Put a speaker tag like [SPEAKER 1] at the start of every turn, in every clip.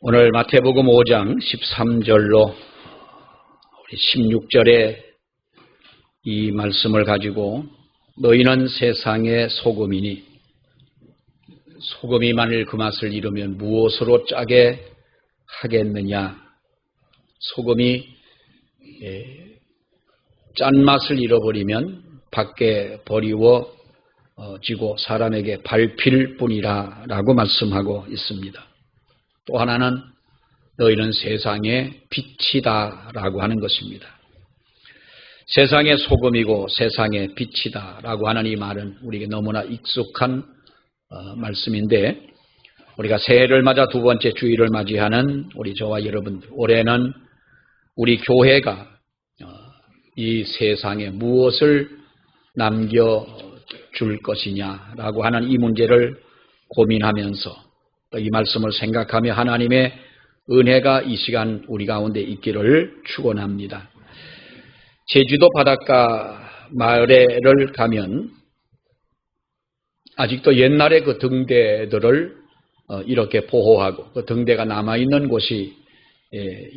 [SPEAKER 1] 오늘 마태복음 5장 13절로 16절에 이 말씀을 가지고 너희는 세상의 소금이니 소금이 만일 그 맛을 잃으면 무엇으로 짜게 하겠느냐. 소금이 짠맛을 잃어버리면 밖에 버리워지고 사람에게 밟힐 뿐이라 라고 말씀하고 있습니다. 또 하나는 너희는 세상의 빛이다 라고 하는 것입니다. 세상의 소금이고 세상의 빛이다 라고 하는 이 말은 우리에게 너무나 익숙한 말씀인데, 우리가 새해를 맞아 두 번째 주일을 맞이하는 우리 저와 여러분들, 올해는 우리 교회가 이 세상에 무엇을 남겨줄 것이냐라고 하는 이 문제를 고민하면서 또 이 말씀을 생각하며 하나님의 은혜가 이 시간 우리 가운데 있기를 축원합니다. 제주도 바닷가 마을에를 가면 아직도 옛날의 그 등대들을 이렇게 보호하고 그 등대가 남아있는 곳이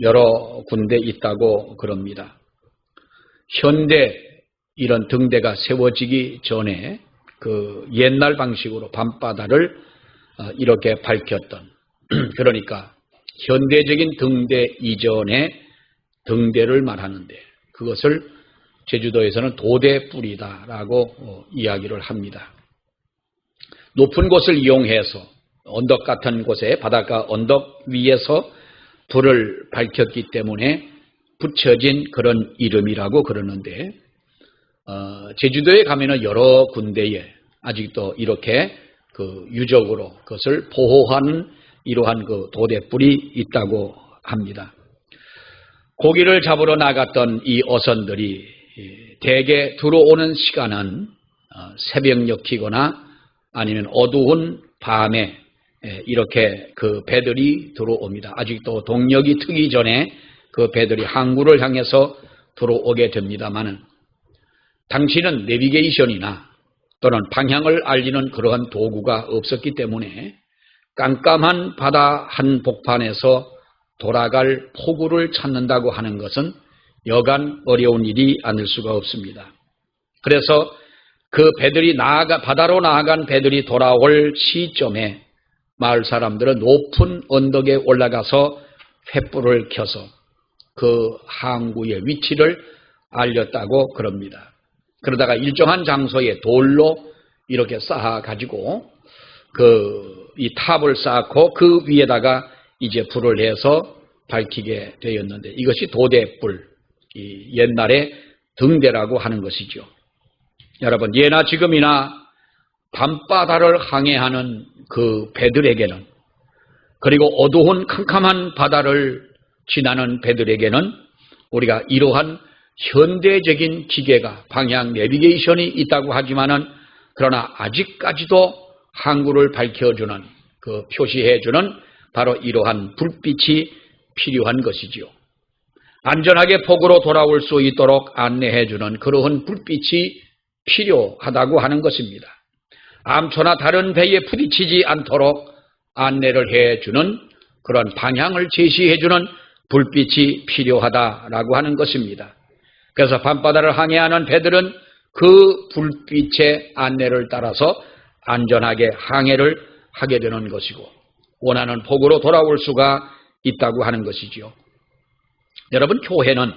[SPEAKER 1] 여러 군데 있다고 그럽니다. 현대 이런 등대가 세워지기 전에 그 옛날 방식으로 밤바다를 이렇게 밝혔던, 그러니까 현대적인 등대 이전의 등대를 말하는데 그것을 제주도에서는 도대불이다라고 이야기를 합니다. 높은 곳을 이용해서 언덕 같은 곳에 바닷가 언덕 위에서 불을 밝혔기 때문에 붙여진 그런 이름이라고 그러는데, 제주도에 가면은 여러 군데에 아직도 이렇게 그 유적으로 그것을 보호하는 이러한 그 도대불이 있다고 합니다. 고기를 잡으러 나갔던 이 어선들이 대개 들어오는 시간은 새벽녘이거나 아니면 어두운 밤에 이렇게 그 배들이 들어옵니다. 아직도 동력이 트기 전에 그 배들이 항구를 향해서 들어오게 됩니다만은, 당시는 내비게이션이나 또는 방향을 알리는 그러한 도구가 없었기 때문에 깜깜한 바다 한복판에서 돌아갈 포구를 찾는다고 하는 것은 여간 어려운 일이 아닐 수가 없습니다. 그래서 그 배들이 바다로 나아간 배들이 돌아올 시점에 마을 사람들은 높은 언덕에 올라가서 횃불을 켜서 그 항구의 위치를 알렸다고 그럽니다. 그러다가 일정한 장소에 돌로 이렇게 쌓아가지고 이 탑을 쌓고 그 위에다가 이제 불을 내서 밝히게 되었는데, 이것이 도대불, 옛날에 등대라고 하는 것이죠. 여러분, 예나 지금이나 밤바다를 항해하는 그 배들에게는, 그리고 어두운 캄캄한 바다를 지나는 배들에게는 우리가 이러한 현대적인 기계가 방향 내비게이션이 있다고 하지만은, 그러나 아직까지도 항구를 밝혀주는, 그 표시해주는 바로 이러한 불빛이 필요한 것이지요. 안전하게 포구로 돌아올 수 있도록 안내해주는 그러한 불빛이 필요하다고 하는 것입니다. 암초나 다른 배에 부딪히지 않도록 안내를 해주는, 그런 방향을 제시해주는 불빛이 필요하다라고 하는 것입니다. 그래서 밤바다를 항해하는 배들은 그 불빛의 안내를 따라서 안전하게 항해를 하게 되는 것이고 원하는 포구로 돌아올 수가 있다고 하는 것이지요. 여러분, 교회는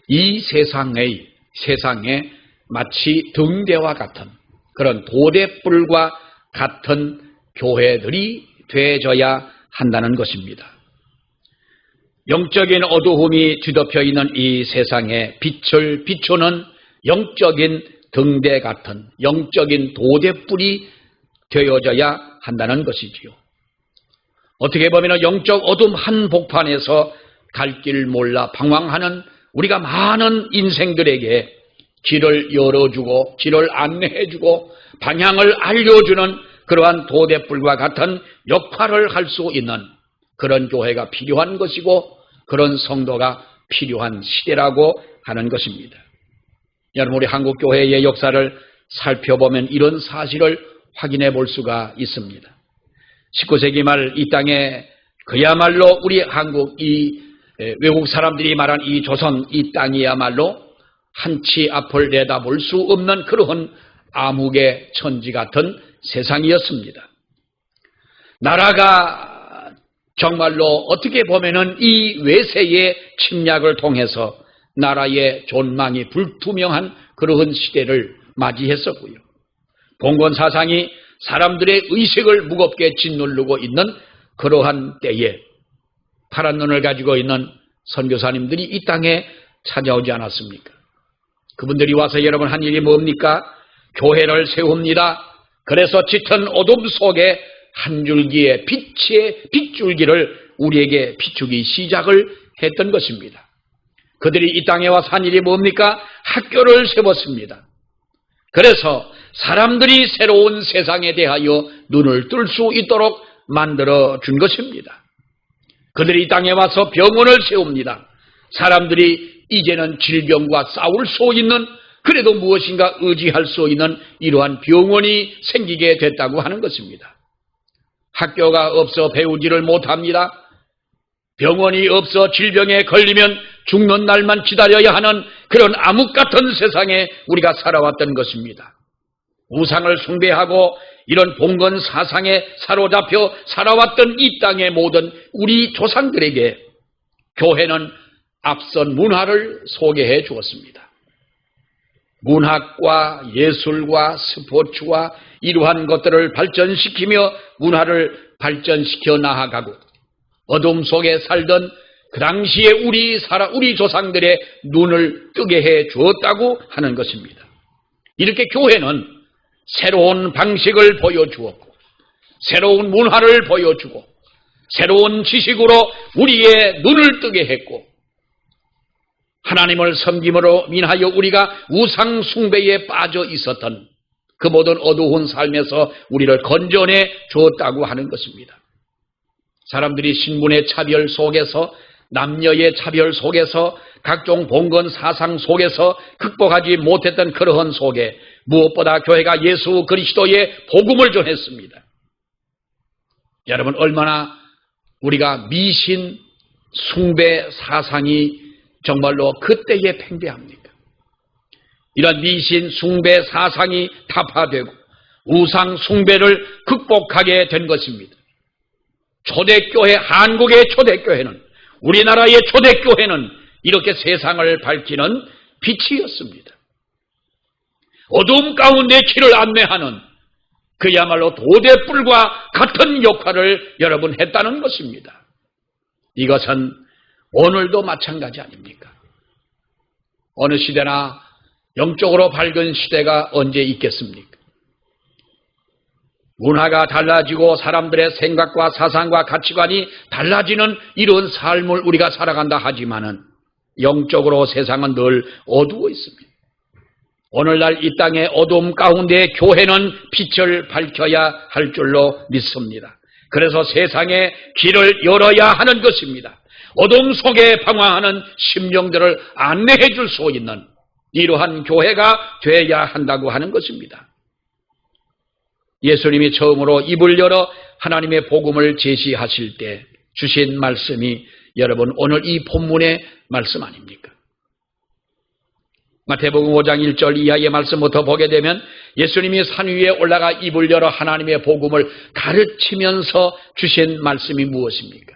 [SPEAKER 1] 이 세상에 마치 등대와 같은 그런 도대불과 같은 교회들이 되어져야 한다는 것입니다. 영적인 어두움이 뒤덮여 있는 이 세상에 빛을 비추는 영적인 등대 같은 영적인 도대불이 되어져야 한다는 것이지요. 어떻게 보면 영적 어둠 한복판에서 갈 길 몰라 방황하는 우리가 많은 인생들에게 길을 열어주고 길을 안내해주고 방향을 알려주는 그러한 도대불과 같은 역할을 할 수 있는 그런 교회가 필요한 것이고 그런 성도가 필요한 시대라고 하는 것입니다. 여러분, 우리 한국 교회의 역사를 살펴보면 이런 사실을 확인해 볼 수가 있습니다. 19세기 말 이 땅에 그야말로 우리 한국 외국 사람들이 말한 이 조선 이 땅이야말로 한치 앞을 내다볼 수 없는 그러한 암흑의 천지 같은 세상이었습니다. 나라가 정말로 어떻게 보면은 이 외세의 침략을 통해서 나라의 존망이 불투명한 그러한 시대를 맞이했었고요. 봉건 사상이 사람들의 의식을 무겁게 짓누르고 있는 그러한 때에 파란 눈을 가지고 있는 선교사님들이 이 땅에 찾아오지 않았습니까? 그분들이 와서 여러분 한 일이 뭡니까? 교회를 세웁니다. 그래서 짙은 어둠 속에 한 줄기의 빛의 빗줄기를 우리에게 비추기 시작을 했던 것입니다. 그들이 이 땅에 와서 한 일이 뭡니까? 학교를 세웠습니다. 그래서 사람들이 새로운 세상에 대하여 눈을 뜰 수 있도록 만들어 준 것입니다. 그들이 이 땅에 와서 병원을 세웁니다. 사람들이 이제는 질병과 싸울 수 있는, 그래도 무엇인가 의지할 수 있는 이러한 병원이 생기게 됐다고 하는 것입니다. 학교가 없어 배우지를 못합니다. 병원이 없어 질병에 걸리면 죽는 날만 기다려야 하는 그런 암흑 같은 세상에 우리가 살아왔던 것입니다. 우상을 숭배하고 이런 봉건 사상에 사로잡혀 살아왔던 이 땅의 모든 우리 조상들에게 교회는 앞선 문화를 소개해 주었습니다. 문학과 예술과 스포츠와 이러한 것들을 발전시키며 문화를 발전시켜 나아가고 어둠 속에 살던 그 당시에 우리 조상들의 눈을 뜨게 해 주었다고 하는 것입니다. 이렇게 교회는 새로운 방식을 보여주었고 새로운 문화를 보여주고 새로운 지식으로 우리의 눈을 뜨게 했고 하나님을 섬김으로 인하여 우리가 우상 숭배에 빠져 있었던 그 모든 어두운 삶에서 우리를 건져내 주었다고 하는 것입니다. 사람들이 신분의 차별 속에서 남녀의 차별 속에서 각종 봉건 사상 속에서 극복하지 못했던 그러한 속에 무엇보다 교회가 예수 그리스도의 복음을 전했습니다. 여러분 얼마나 우리가 미신 숭배 사상이 정말로 그때에 팽배합니까? 이런 미신 숭배 사상이 타파되고 우상 숭배를 극복하게 된 것입니다. 초대교회, 한국의 초대교회는, 우리나라의 초대교회는 이렇게 세상을 밝히는 빛이었습니다. 어둠 가운데 길을 안내하는 그야말로 도대불과 같은 역할을 여러분 했다는 것입니다. 이것은 오늘도 마찬가지 아닙니까? 어느 시대나 영적으로 밝은 시대가 언제 있겠습니까? 문화가 달라지고 사람들의 생각과 사상과 가치관이 달라지는 이런 삶을 우리가 살아간다 하지만은 영적으로 세상은 늘 어두워 있습니다. 오늘날 이 땅의 어둠 가운데 교회는 빛을 밝혀야 할 줄로 믿습니다. 그래서 세상에 길을 열어야 하는 것입니다. 어둠 속에 방황하는 심령들을 안내해 줄 수 있는 이러한 교회가 되어야 한다고 하는 것입니다. 예수님이 처음으로 입을 열어 하나님의 복음을 제시하실 때 주신 말씀이 여러분 오늘 이 본문의 말씀 아닙니까? 마태복음 5장 1절 이하의 말씀부터 보게 되면 예수님이 산 위에 올라가 입을 열어 하나님의 복음을 가르치면서 주신 말씀이 무엇입니까?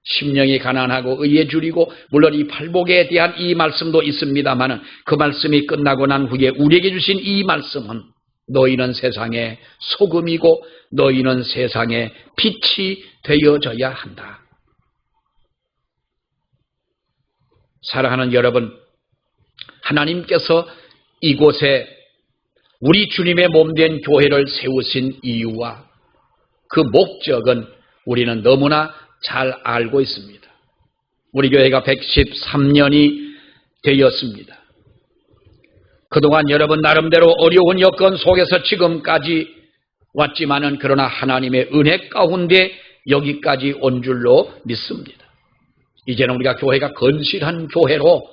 [SPEAKER 1] 심령이 가난하고 의에 줄이고, 물론 이 팔복에 대한 이 말씀도 있습니다만 그 말씀이 끝나고 난 후에 우리에게 주신 이 말씀은 너희는 세상의 소금이고 너희는 세상의 빛이 되어져야 한다. 사랑하는 여러분, 하나님께서 이곳에 우리 주님의 몸된 교회를 세우신 이유와 그 목적은 우리는 너무나 잘 알고 있습니다. 우리 교회가 113년이 되었습니다. 그동안 여러분 나름대로 어려운 여건 속에서 지금까지 왔지만은 그러나 하나님의 은혜 가운데 여기까지 온 줄로 믿습니다. 이제는 우리가 교회가 건실한 교회로,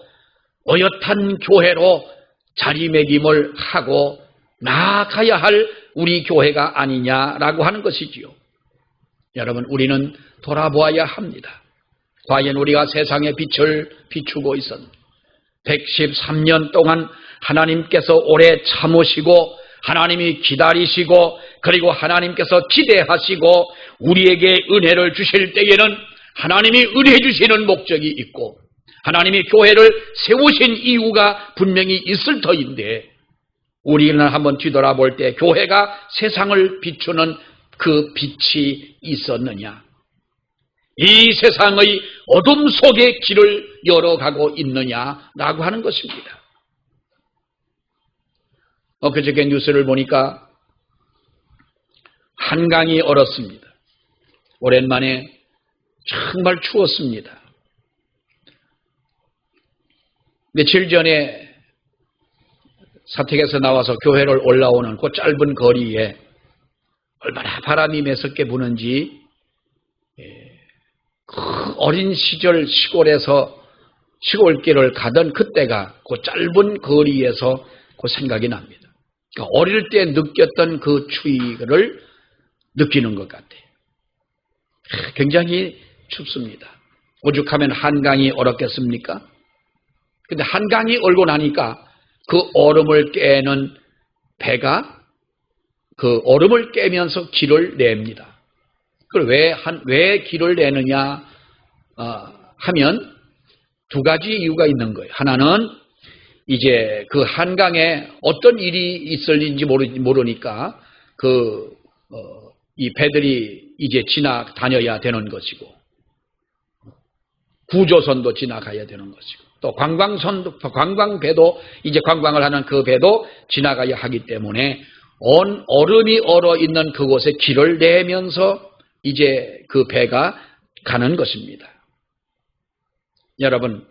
[SPEAKER 1] 어엿한 교회로 자리매김을 하고 나아가야 할 우리 교회가 아니냐라고 하는 것이지요. 여러분, 우리는 돌아보아야 합니다. 과연 우리가 세상의 빛을 비추고 있었는가? 113년 동안 하나님께서 오래 참으시고 하나님이 기다리시고 그리고 하나님께서 기대하시고 우리에게 은혜를 주실 때에는 하나님이 은혜 주시는 목적이 있고 하나님이 교회를 세우신 이유가 분명히 있을 터인데 우리는 한번 뒤돌아볼 때 교회가 세상을 비추는 그 빛이 있었느냐? 이 세상의 어둠 속에 길을 열어가고 있느냐라고 하는 것입니다. 그저께 뉴스를 보니까 한강이 얼었습니다. 오랜만에 정말 추웠습니다. 며칠 전에 사택에서 나와서 교회를 올라오는 그 짧은 거리에 얼마나 바람이 매섭게 부는지 그 어린 시절 시골길을 가던 그때가 그 짧은 거리에서 그 생각이 납니다. 그러니까 어릴 때 느꼈던 그 추위를 느끼는 것 같아요. 굉장히 춥습니다. 오죽하면 한강이 얼었겠습니까? 근데 한강이 얼고 나니까 그 얼음을 깨는 배가 그 얼음을 깨면서 길을 냅니다. 그걸 왜 길을 내느냐 하면 두 가지 이유가 있는 거예요. 하나는 이제 그 한강에 어떤 일이 있을지 모르니까 이 배들이 이제 지나다녀야 되는 것이고 구조선도 지나가야 되는 것이고 또 관광배도 이제 관광을 하는 그 배도 지나가야 하기 때문에 얼음이 얼어 있는 그곳에 길을 내면서 이제 그 배가 가는 것입니다. 여러분,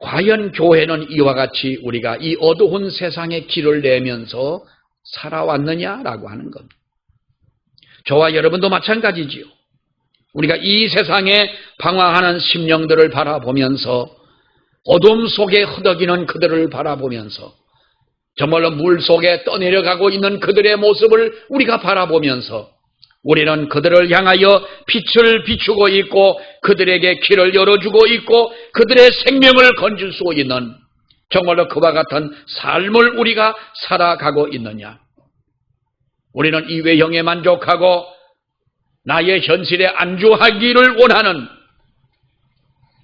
[SPEAKER 1] 과연 교회는 이와 같이 우리가 이 어두운 세상에 길을 내면서 살아왔느냐라고 하는 겁니다. 저와 여러분도 마찬가지지요. 우리가 이 세상에 방황하는 심령들을 바라보면서 어둠 속에 허덕이는 그들을 바라보면서 정말로 물 속에 떠내려가고 있는 그들의 모습을 우리가 바라보면서 우리는 그들을 향하여 빛을 비추고 있고 그들에게 길을 열어주고 있고 그들의 생명을 건질 수 있는 정말로 그와 같은 삶을 우리가 살아가고 있느냐? 우리는 이 외형에 만족하고 나의 현실에 안주하기를 원하는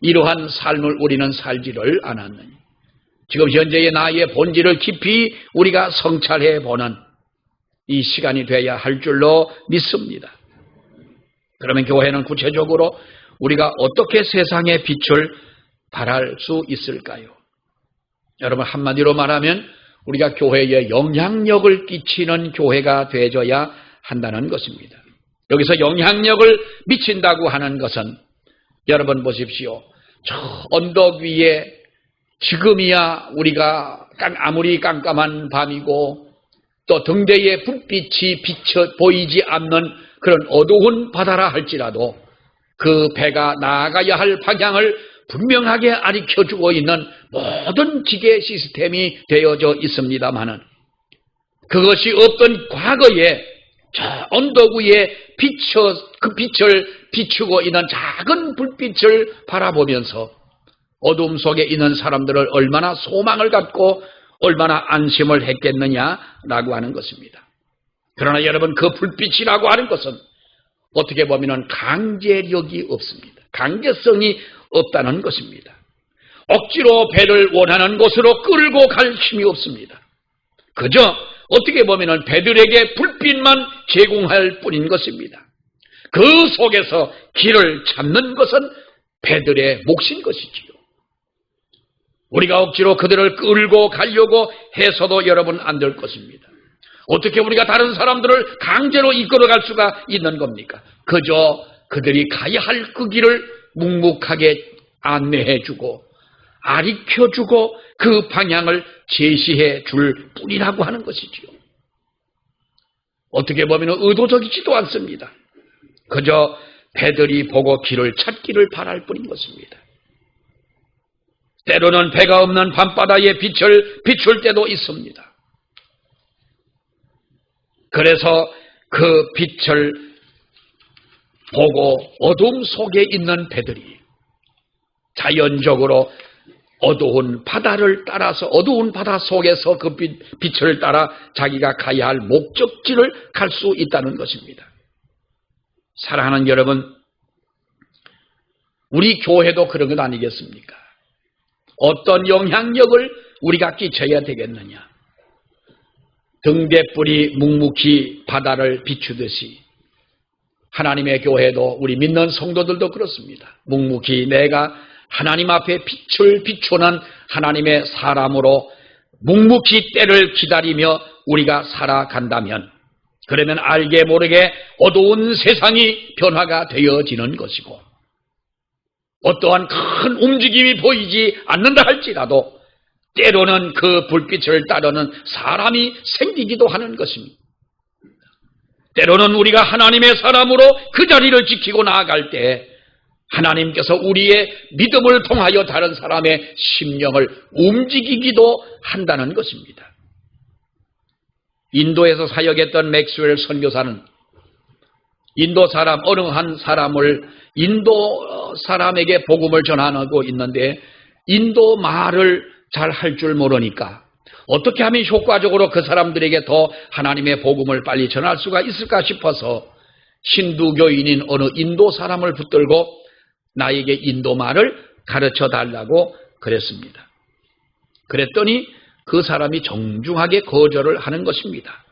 [SPEAKER 1] 이러한 삶을 우리는 살지를 않았느냐? 지금 현재의 나의 본질을 깊이 우리가 성찰해 보는 이 시간이 돼야 할 줄로 믿습니다. 그러면 교회는 구체적으로 우리가 어떻게 세상의 빛을 발할 수 있을까요? 여러분, 한마디로 말하면 우리가 교회에 영향력을 끼치는 교회가 되어야 한다는 것입니다. 여기서 영향력을 미친다고 하는 것은 여러분 보십시오. 저 언덕 위에 지금이야 우리가 아무리 깜깜한 밤이고 또 등대에 불빛이 보이지 않는 그런 어두운 바다라 할지라도 그 배가 나아가야 할 방향을 분명하게 가르쳐주고 있는 모든 기계 시스템이 되어져 있습니다마는 그것이 없던 과거에 저 언덕 위에 그 빛을 비추고 있는 작은 불빛을 바라보면서 어둠 속에 있는 사람들을 얼마나 소망을 갖고 얼마나 안심을 했겠느냐라고 하는 것입니다. 그러나 여러분, 그 불빛이라고 하는 것은 어떻게 보면 강제력이 없습니다. 강제성이 없다는 것입니다. 억지로 배를 원하는 곳으로 끌고 갈 힘이 없습니다. 그저 어떻게 보면 배들에게 불빛만 제공할 뿐인 것입니다. 그 속에서 길을 찾는 것은 배들의 몫인 것이지요. 우리가 억지로 그들을 끌고 가려고 해서도 여러분 안 될 것입니다. 어떻게 우리가 다른 사람들을 강제로 이끌어갈 수가 있는 겁니까? 그저 그들이 가야 할 그 길을 묵묵하게 안내해주고 가르쳐주고 그 방향을 제시해 줄 뿐이라고 하는 것이지요. 어떻게 보면 의도적이지도 않습니다. 그저 배들이 보고 길을 찾기를 바랄 뿐인 것입니다. 때로는 배가 없는 밤바다에 빛을 비출 때도 있습니다. 그래서 그 빛을 보고 어둠 속에 있는 배들이 자연적으로 어두운 바다를 따라서 어두운 바다 속에서 그 빛을 따라 자기가 가야 할 목적지를 갈 수 있다는 것입니다. 사랑하는 여러분, 우리 교회도 그런 것 아니겠습니까? 어떤 영향력을 우리가 끼쳐야 되겠느냐? 등대불이 묵묵히 바다를 비추듯이 하나님의 교회도 우리 믿는 성도들도 그렇습니다. 묵묵히 내가 하나님 앞에 빛을 비추는 하나님의 사람으로 묵묵히 때를 기다리며 우리가 살아간다면, 그러면 알게 모르게 어두운 세상이 변화가 되어지는 것이고, 어떠한 큰 움직임이 보이지 않는다 할지라도 때로는 그 불빛을 따르는 사람이 생기기도 하는 것입니다. 때로는 우리가 하나님의 사람으로 그 자리를 지키고 나아갈 때 하나님께서 우리의 믿음을 통하여 다른 사람의 심령을 움직이기도 한다는 것입니다. 인도에서 사역했던 맥스웰 선교사는 인도 사람, 어느 한 사람을 인도 사람에게 복음을 전하고 있는데 인도 말을 잘 할 줄 모르니까 어떻게 하면 효과적으로 그 사람들에게 더 하나님의 복음을 빨리 전할 수가 있을까 싶어서 신두교인인 어느 인도 사람을 붙들고 나에게 인도 말을 가르쳐 달라고 그랬습니다. 그랬더니 그 사람이 정중하게 거절을 하는 것입니다.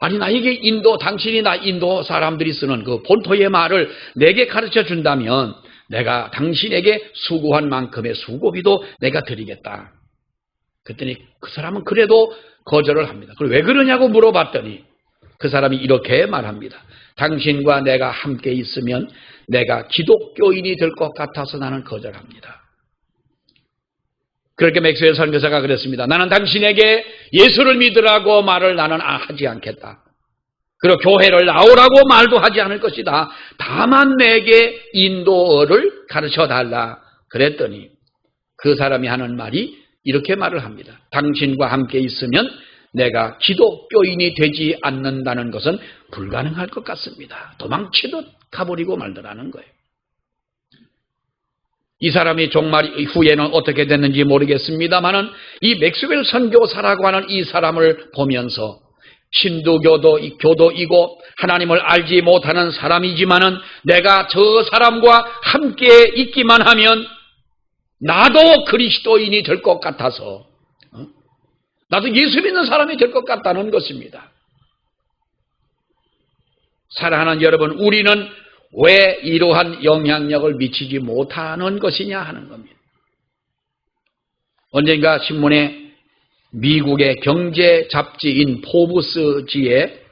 [SPEAKER 1] 아니, 나에게 당신이 나 인도 사람들이 쓰는 그 본토의 말을 내게 가르쳐 준다면 내가 당신에게 수고한 만큼의 수고비도 내가 드리겠다. 그랬더니 그 사람은 그래도 거절을 합니다. 그리고 왜 그러냐고 물어봤더니 그 사람이 이렇게 말합니다. 당신과 내가 함께 있으면 내가 기독교인이 될 것 같아서 나는 거절합니다. 그렇게 맥스웰 선교사가 그랬습니다. 나는 당신에게 예수를 믿으라고 말을 나는 하지 않겠다. 그리고 교회를 나오라고 말도 하지 않을 것이다. 다만 내게 인도어를 가르쳐달라. 그랬더니 그 사람이 하는 말이 이렇게 말을 합니다. 당신과 함께 있으면 내가 기독교인이 되지 않는다는 것은 불가능할 것 같습니다. 도망치듯 가버리고 말더라는 거예요. 이 사람이 정말 후에는 어떻게 됐는지 모르겠습니다만은 이 맥스웰 선교사라고 하는 이 사람을 보면서 교도이고 하나님을 알지 못하는 사람이지만은 내가 저 사람과 함께 있기만 하면 나도 그리스도인이 될 것 같아서 나도 예수 믿는 사람이 될 것 같다는 것입니다. 사랑하는 여러분, 우리는 왜 이러한 영향력을 미치지 못하는 것이냐 하는 겁니다. 언젠가 신문에 미국의 경제 잡지인 포브스지에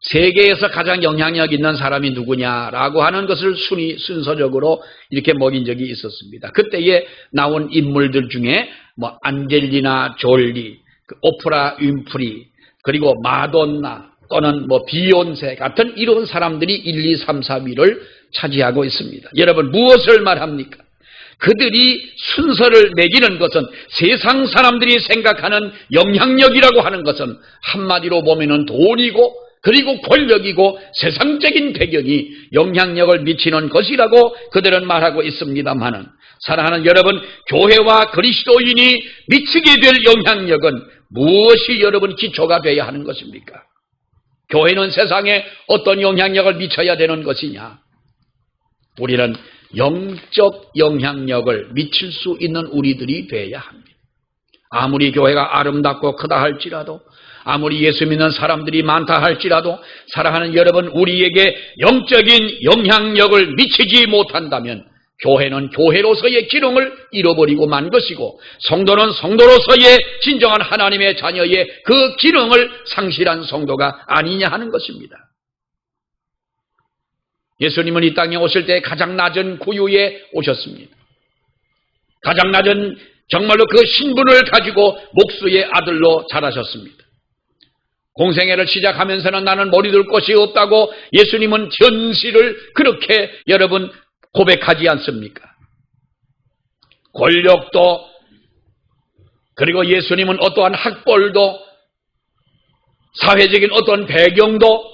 [SPEAKER 1] 세계에서 가장 영향력 있는 사람이 누구냐라고 하는 것을 순서적으로 이렇게 먹인 적이 있었습니다. 그때에 나온 인물들 중에 안젤리나 졸리, 오프라 윈프리, 그리고 마돈나 또는 비욘세 같은 이런 사람들이 1, 2, 3, 4위를 차지하고 있습니다. 여러분, 무엇을 말합니까? 그들이 순서를 매기는 것은 세상 사람들이 생각하는 영향력이라고 하는 것은 한마디로 보면은 돈이고 그리고 권력이고 세상적인 배경이 영향력을 미치는 것이라고 그들은 말하고 있습니다만은, 사랑하는 여러분, 교회와 그리스도인이 미치게 될 영향력은 무엇이 여러분 기초가 되어야 하는 것입니까? 교회는 세상에 어떤 영향력을 미쳐야 되는 것이냐? 우리는 영적 영향력을 미칠 수 있는 우리들이 되어야 합니다. 아무리 교회가 아름답고 크다 할지라도, 아무리 예수 믿는 사람들이 많다 할지라도, 사랑하는 여러분, 우리에게 영적인 영향력을 미치지 못한다면 교회는 교회로서의 기능을 잃어버리고 만 것이고, 성도는 성도로서의 진정한 하나님의 자녀의 그 기능을 상실한 성도가 아니냐 하는 것입니다. 예수님은 이 땅에 오실 때 가장 낮은 구유에 오셨습니다. 가장 낮은 정말로 그 신분을 가지고 목수의 아들로 자라셨습니다. 공생애를 시작하면서는 나는 머리 둘 곳이 없다고 예수님은 현실을 그렇게 여러분 고백하지 않습니까? 권력도, 그리고 예수님은 어떠한 학벌도, 사회적인 어떤 배경도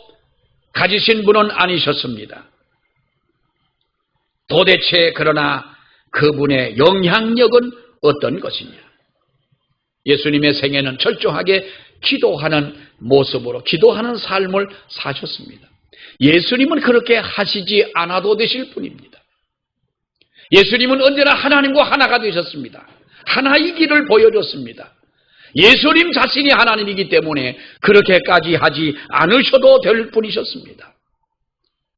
[SPEAKER 1] 가지신 분은 아니셨습니다. 도대체 그러나 그분의 영향력은 어떤 것이냐? 예수님의 생애는 철저하게 기도하는 모습으로 기도하는 삶을 사셨습니다. 예수님은 그렇게 하시지 않아도 되실 분입니다. 예수님은 언제나 하나님과 하나가 되셨습니다. 하나의 길을 보여줬습니다. 예수님 자신이 하나님이기 때문에 그렇게까지 하지 않으셔도 될 분이셨습니다.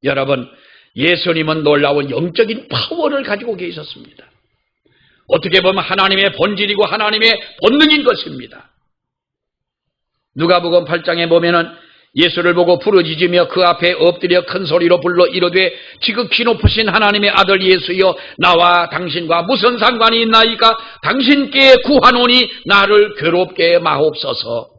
[SPEAKER 1] 여러분, 예수님은 놀라운 영적인 파워를 가지고 계셨습니다. 어떻게 보면 하나님의 본질이고 하나님의 본능인 것입니다. 누가복음 8장에 보면은 예수를 보고 부르짖으며 그 앞에 엎드려 큰 소리로 불러 이르되 지극히 높으신 하나님의 아들 예수여 나와 당신과 무슨 상관이 있나이까? 당신께 구하노니 나를 괴롭게 마옵소서.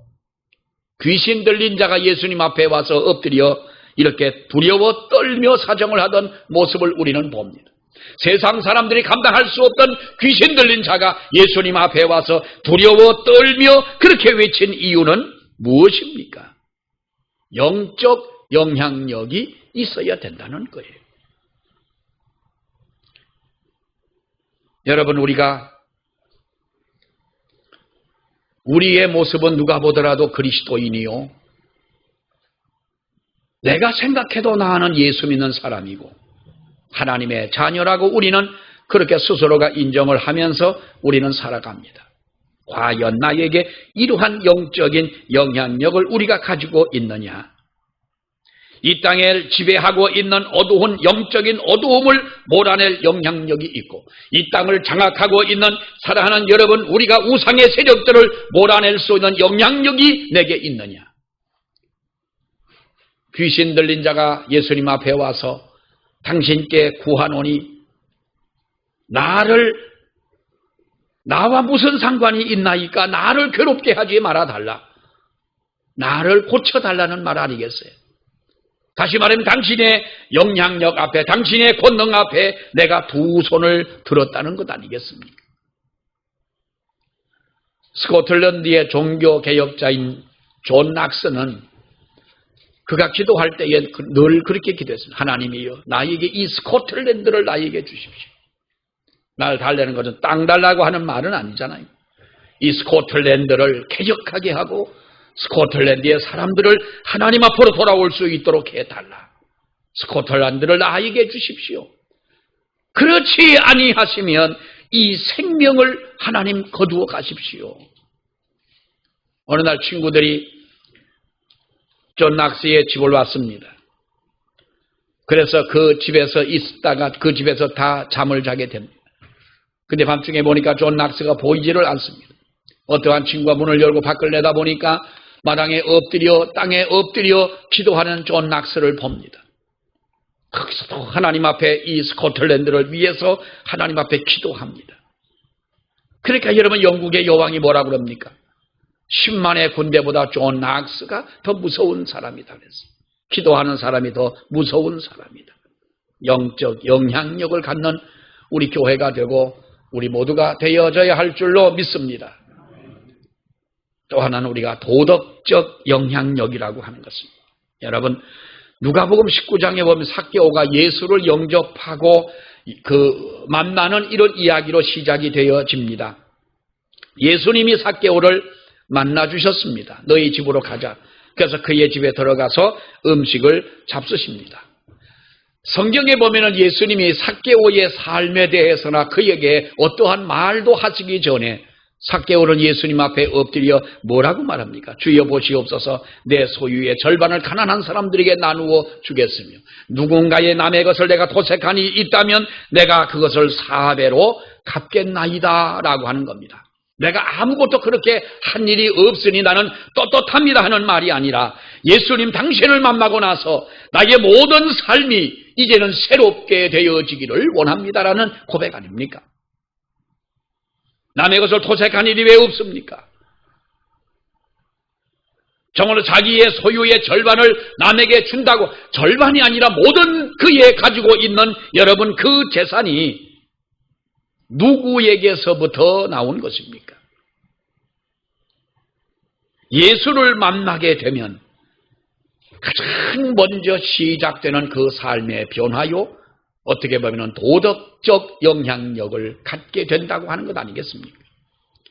[SPEAKER 1] 귀신 들린 자가 예수님 앞에 와서 엎드려 이렇게 두려워 떨며 사정을 하던 모습을 우리는 봅니다. 세상 사람들이 감당할 수 없던 귀신 들린 자가 예수님 앞에 와서 두려워 떨며 그렇게 외친 이유는 무엇입니까? 영적 영향력이 있어야 된다는 거예요. 여러분, 우리의 모습은 누가 보더라도 그리스도인이요, 내가 생각해도 나는 예수 믿는 사람이고 하나님의 자녀라고 우리는 그렇게 스스로가 인정을 하면서 우리는 살아갑니다. 과연 나에게 이러한 영적인 영향력을 우리가 가지고 있느냐? 이 땅을 지배하고 있는 어두운 영적인 어두움을 몰아낼 영향력이 있고, 이 땅을 장악하고 있는 사랑하는 여러분, 우리가 우상의 세력들을 몰아낼 수 있는 영향력이 내게 있느냐? 귀신 들린 자가 예수님 앞에 와서 당신께 구하노니 나와 무슨 상관이 있나이까? 나를 괴롭게 하지 말아달라. 나를 고쳐달라는 말 아니겠어요? 다시 말하면 당신의 영향력 앞에, 당신의 권능 앞에 내가 두 손을 들었다는 것 아니겠습니까? 스코틀랜드의 종교개혁자인 존 낙스는 그가 기도할 때에 늘 그렇게 기도했습니다. 하나님이여, 나에게 이 스코틀랜드를 나에게 주십시오. 날 달래는 것은 땅 달라고 하는 말은 아니잖아요. 이 스코틀랜드를 쾌적하게 하고 스코틀랜드의 사람들을 하나님 앞으로 돌아올 수 있도록 해달라. 스코틀랜드를 나에게 주십시오. 그렇지 아니하시면 이 생명을 하나님 거두어 가십시오. 어느 날 친구들이 존 낙스의 집을 왔습니다. 그래서 그 집에서 있다가 그 집에서 다 잠을 자게 됩니다. 근데 밤중에 보니까 존 낙스가 보이지를 않습니다. 어떠한 친구가 문을 열고 밖을 내다보니까 마당에 엎드려 땅에 엎드려 기도하는 존 낙스를 봅니다. 거기서도 하나님 앞에 이 스코틀랜드를 위해서 하나님 앞에 기도합니다. 그러니까 여러분, 영국의 여왕이 뭐라 그럽니까? 10만의 군대보다 존 낙스가 더 무서운 사람이다 그랬어요. 기도하는 사람이 더 무서운 사람이다. 영적 영향력을 갖는 우리 교회가 되고 우리 모두가 되어져야 할 줄로 믿습니다. 또 하나는 우리가 도덕적 영향력이라고 하는 것입니다. 여러분, 누가복음 19장에 보면 삭개오가 예수를 영접하고 만나는 이런 이야기로 시작이 되어집니다. 예수님이 삭개오를 만나주셨습니다. 너희 집으로 가자. 그래서 그의 집에 들어가서 음식을 잡수십니다. 성경에 보면은 예수님이 삭개오의 삶에 대해서나 그에게 어떠한 말도 하시기 전에 삭개오는 예수님 앞에 엎드려 뭐라고 말합니까? 주여 보시옵소서, 내 소유의 절반을 가난한 사람들에게 나누어 주겠으며 누군가의 남의 것을 내가 도색하니 있다면 내가 그것을 4배로 갚겠나이다 라고 하는 겁니다. 내가 아무것도 그렇게 한 일이 없으니 나는 떳떳합니다 하는 말이 아니라 예수님 당신을 만나고 나서 나의 모든 삶이 이제는 새롭게 되어지기를 원합니다라는 고백 아닙니까? 남의 것을 토색한 일이 왜 없습니까? 정말로 자기의 소유의 절반을 남에게 준다고, 절반이 아니라 모든 그의 가지고 있는 여러분 그 재산이 누구에게서부터 나온 것입니까? 예수를 만나게 되면 가장 먼저 시작되는 그 삶의 변화요, 어떻게 보면 도덕적 영향력을 갖게 된다고 하는 것 아니겠습니까?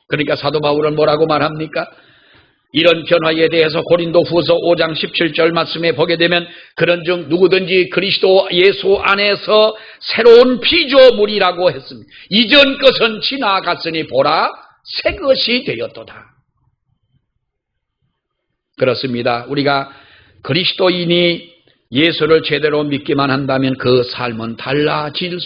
[SPEAKER 1] 그러니까 사도 바울은 뭐라고 말합니까? 이런 변화에 대해서 고린도후서 5장 17절 말씀에 보게 되면 그런즉 누구든지 그리스도 예수 안에서 새로운 피조물이라고 했습니다. 이전 것은 지나갔으니 보라 새 것이 되었도다. 그렇습니다. 우리가 그리스도인이 예수를 제대로 믿기만 한다면 그 삶은 달라질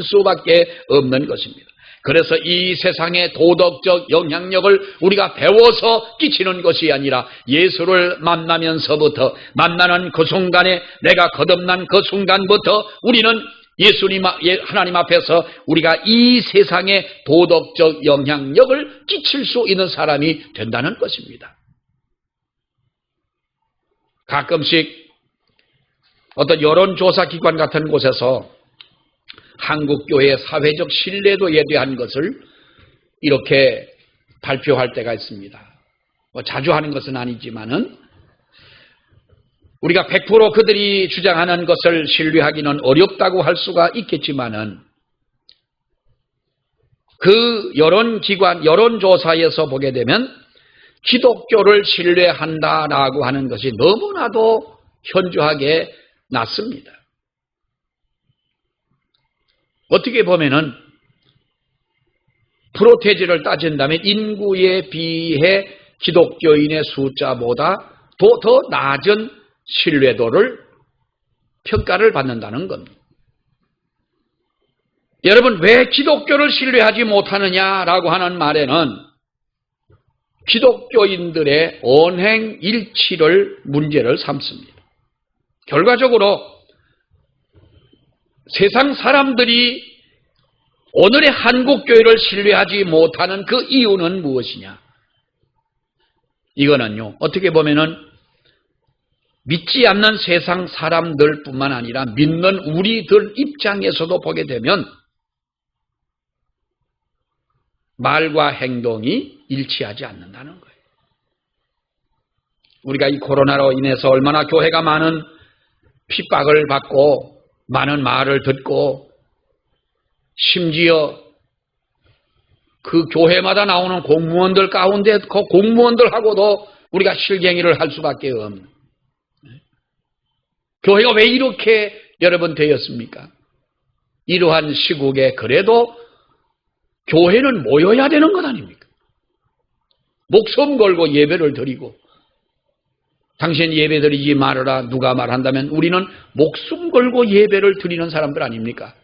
[SPEAKER 1] 수밖에 없는 것입니다. 그래서 이 세상의 도덕적 영향력을 우리가 배워서 끼치는 것이 아니라 예수를 만나면서부터, 만나는 그 순간에, 내가 거듭난 그 순간부터 우리는 하나님 앞에서 우리가 이 세상의 도덕적 영향력을 끼칠 수 있는 사람이 된다는 것입니다. 가끔씩 어떤 여론조사기관 같은 곳에서 한국교회의 사회적 신뢰도에 대한 것을 이렇게 발표할 때가 있습니다. 자주 하는 것은 아니지만은 우리가 100% 그들이 주장하는 것을 신뢰하기는 어렵다고 할 수가 있겠지만은 그 여론조사에서 보게 되면 기독교를 신뢰한다라고 하는 것이 너무나도 현저하게 낮습니다. 어떻게 보면은 프로테지를 따진다면 인구에 비해 기독교인의 숫자보다 더 낮은 신뢰도를 평가를 받는다는 겁니다. 여러분, 왜 기독교를 신뢰하지 못하느냐라고 하는 말에는 기독교인들의 언행 일치를 문제를 삼습니다. 결과적으로 세상 사람들이 오늘의 한국교회를 신뢰하지 못하는 그 이유는 무엇이냐? 이거는요, 어떻게 보면은 믿지 않는 세상 사람들뿐만 아니라 믿는 우리들 입장에서도 보게 되면 말과 행동이 일치하지 않는다는 거예요. 우리가 이 코로나로 인해서 얼마나 교회가 많은 핍박을 받고 많은 말을 듣고 심지어 그 교회마다 나오는 공무원들 가운데 그 공무원들하고도 우리가 실갱이를 할 수밖에 없는, 교회가 왜 이렇게 여러분 되었습니까? 이러한 시국에 그래도 교회는 모여야 되는 것 아닙니까? 목숨 걸고 예배를 드리고, 당신 예배 드리지 말아라 누가 말한다면 우리는 목숨 걸고 예배를 드리는 사람들 아닙니까?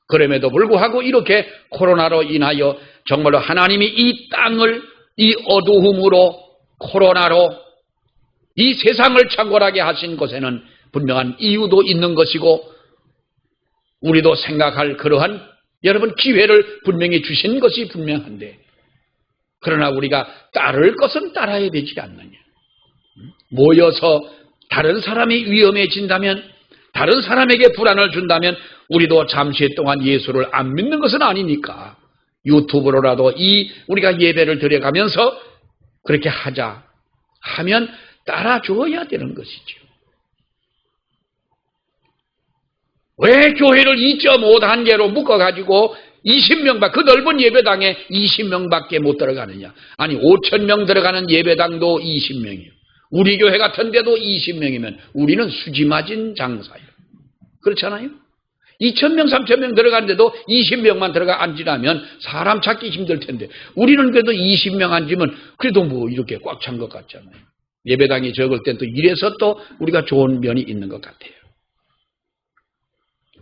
[SPEAKER 1] 그럼에도 불구하고 이렇게 코로나로 인하여 정말로 하나님이 이 땅을 이 어두움으로, 코로나로 이 세상을 창궐하게 하신 것에는 분명한 이유도 있는 것이고, 우리도 생각할 그러한 여러분 기회를 분명히 주신 것이 분명한데, 그러나 우리가 따를 것은 따라야 되지 않느냐? 모여서 다른 사람이 위험해진다면, 다른 사람에게 불안을 준다면 우리도 잠시 동안 예수를 안 믿는 것은 아니니까 유튜브로라도 우리가 예배를 드려가면서 그렇게 하자 하면 따라줘야 되는 것이죠. 왜 교회를 2.5단계로 묶어가지고 20명, 그 넓은 예배당에 20명밖에 못 들어가느냐? 아니 5,000명 들어가는 예배당도 20명이에요. 우리 교회 같은 데도 20명이면 우리는 수지맞은 장사예요. 그렇잖아요? 2,000명, 3,000명 들어가는데도 20명만 들어가 앉으라면 사람 찾기 힘들 텐데, 우리는 그래도 20명 앉으면 그래도 뭐 이렇게 꽉 찬 것 같잖아요. 예배당이 적을 땐 또 이래서 또 우리가 좋은 면이 있는 것 같아요.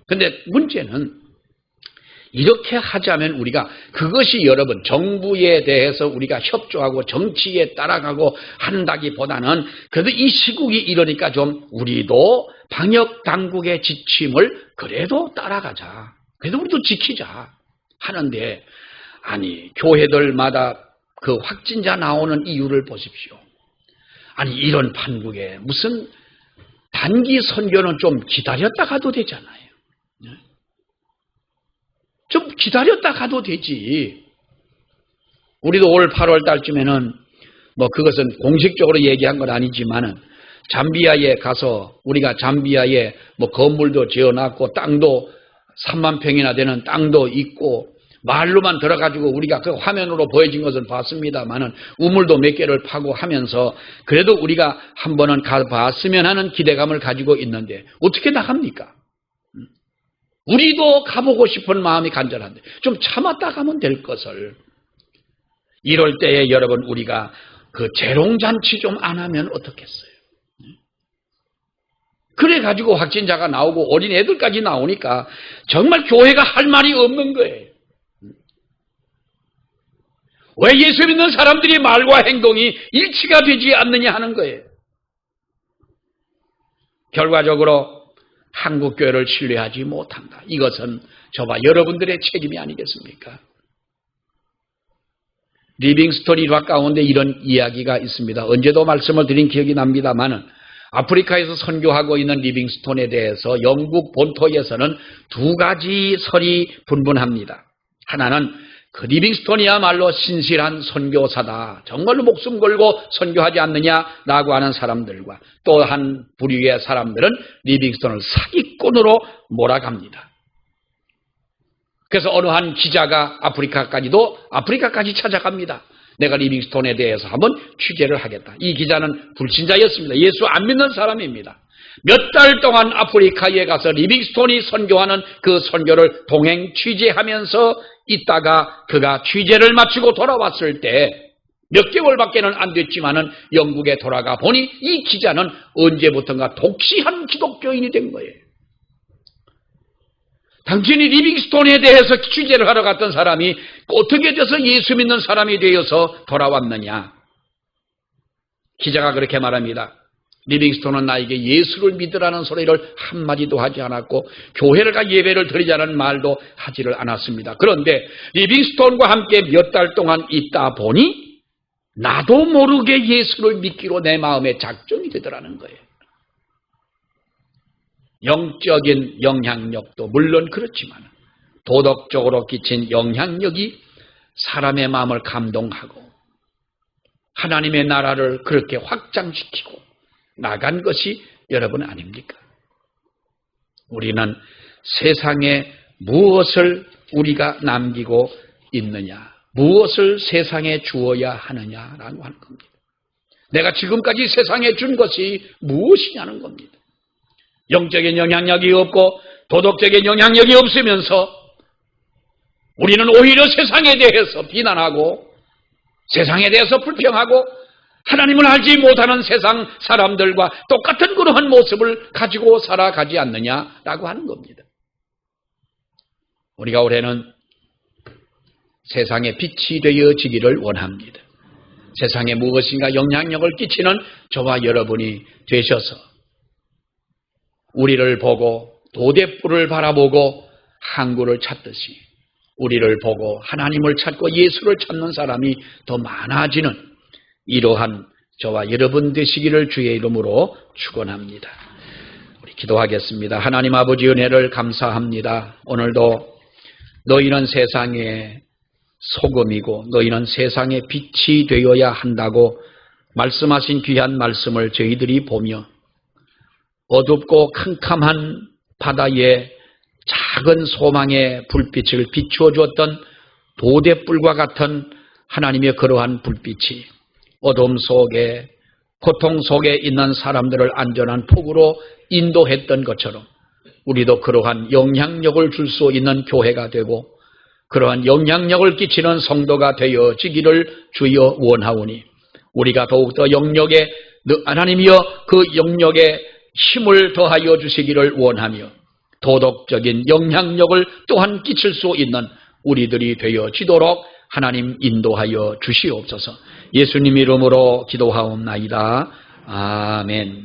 [SPEAKER 1] 근데 문제는 이렇게 하자면 우리가 그것이 여러분 정부에 대해서 우리가 협조하고 정치에 따라가고 한다기보다는 그래도 이 시국이 이러니까 좀 우리도 방역 당국의 지침을 그래도 따라가자. 그래도 우리도 지키자 하는데, 아니 교회들마다 그 확진자 나오는 이유를 보십시오. 아니 이런 판국에 무슨 단기 선교는 좀 기다렸다 가도 되잖아요. 좀 기다렸다 가도 되지. 우리도 올 8월 달쯤에는 뭐 그것은 공식적으로 얘기한 건 아니지만은 잠비아에 가서 우리가 잠비아에 건물도 지어놨고 땅도 3만 평이나 되는 땅도 있고 말로만 들어가지고 우리가 그 화면으로 보여진 것은 봤습니다만은 우물도 몇 개를 파고 하면서 그래도 우리가 한 번은 가봤으면 하는 기대감을 가지고 있는데 어떻게 나갑니까? 우리도 가보고 싶은 마음이 간절한데 좀 참았다 가면 될 것을. 이럴 때에 여러분 우리가 그 재롱잔치 좀 안 하면 어떻겠어요? 그래가지고 확진자가 나오고 어린 애들까지 나오니까 정말 교회가 할 말이 없는 거예요. 왜 예수 믿는 사람들이 말과 행동이 일치가 되지 않느냐 하는 거예요. 결과적으로 한국교회를 신뢰하지 못한다. 이것은 저와 여러분들의 책임이 아니겠습니까? 리빙스톤 일화 가운데 이런 이야기가 있습니다. 언제도 말씀을 드린 기억이 납니다만은 아프리카에서 선교하고 있는 리빙스톤에 대해서 영국 본토에서는 두 가지 설이 분분합니다. 하나는 그 리빙스톤이야말로 신실한 선교사다. 정말로 목숨 걸고 선교하지 않느냐라고 하는 사람들과 또 한 부류의 사람들은 리빙스톤을 사기꾼으로 몰아갑니다. 그래서 어느 한 기자가 아프리카까지 찾아갑니다. 내가 리빙스톤에 대해서 한번 취재를 하겠다. 이 기자는 불신자였습니다. 예수 안 믿는 사람입니다. 몇 달 동안 아프리카에 가서 리빙스톤이 선교하는 그 선교를 동행 취재하면서 있다가 그가 취재를 마치고 돌아왔을 때 몇 개월밖에는 안 됐지만은 영국에 돌아가 보니 이 기자는 언제부턴가 독시한 기독교인이 된 거예요. 당신이 리빙스톤에 대해서 취재를 하러 갔던 사람이 어떻게 돼서 예수 믿는 사람이 되어서 돌아왔느냐. 기자가 그렇게 말합니다. 리빙스톤은 나에게 예수를 믿으라는 소리를 한마디도 하지 않았고 교회를 가 예배를 드리자는 말도 하지를 않았습니다. 그런데 리빙스톤과 함께 몇 달 동안 있다 보니 나도 모르게 예수를 믿기로 내 마음에 작정이 되더라는 거예요. 영적인 영향력도 물론 그렇지만 도덕적으로 끼친 영향력이 사람의 마음을 감동하고 하나님의 나라를 그렇게 확장시키고 나간 것이 여러분 아닙니까? 우리는 세상에 무엇을 우리가 남기고 있느냐, 무엇을 세상에 주어야 하느냐라고 하는 겁니다. 내가 지금까지 세상에 준 것이 무엇이냐는 겁니다. 영적인 영향력이 없고 도덕적인 영향력이 없으면서 우리는 오히려 세상에 대해서 비난하고 세상에 대해서 불평하고 하나님을 알지 못하는 세상 사람들과 똑같은 그러한 모습을 가지고 살아가지 않느냐라고 하는 겁니다. 우리가 올해는 세상에 빛이 되어지기를 원합니다. 세상에 무엇인가 영향력을 끼치는 저와 여러분이 되셔서 우리를 보고 도대뿔을 바라보고 항구를 찾듯이 우리를 보고 하나님을 찾고 예수를 찾는 사람이 더 많아지는 이러한 저와 여러분 되시기를 주의 이름으로 축원합니다. 우리 기도하겠습니다. 하나님 아버지 은혜를 감사합니다. 오늘도 너희는 세상의 소금이고 너희는 세상의 빛이 되어야 한다고 말씀하신 귀한 말씀을 저희들이 보며 어둡고 캄캄한 바다에 작은 소망의 불빛을 비추어 주었던 도대불과 같은 하나님의 그러한 불빛이 어둠 속에 고통 속에 있는 사람들을 안전한 폭으로 인도했던 것처럼 우리도 그러한 영향력을 줄 수 있는 교회가 되고 그러한 영향력을 끼치는 성도가 되어지기를 주여 원하오니 우리가 더욱더 영역에 하나님이여 그 영역에 힘을 더하여 주시기를 원하며 도덕적인 영향력을 또한 끼칠 수 있는 우리들이 되어지도록 하나님 인도하여 주시옵소서. 예수님 이름으로 기도하옵나이다. 아멘.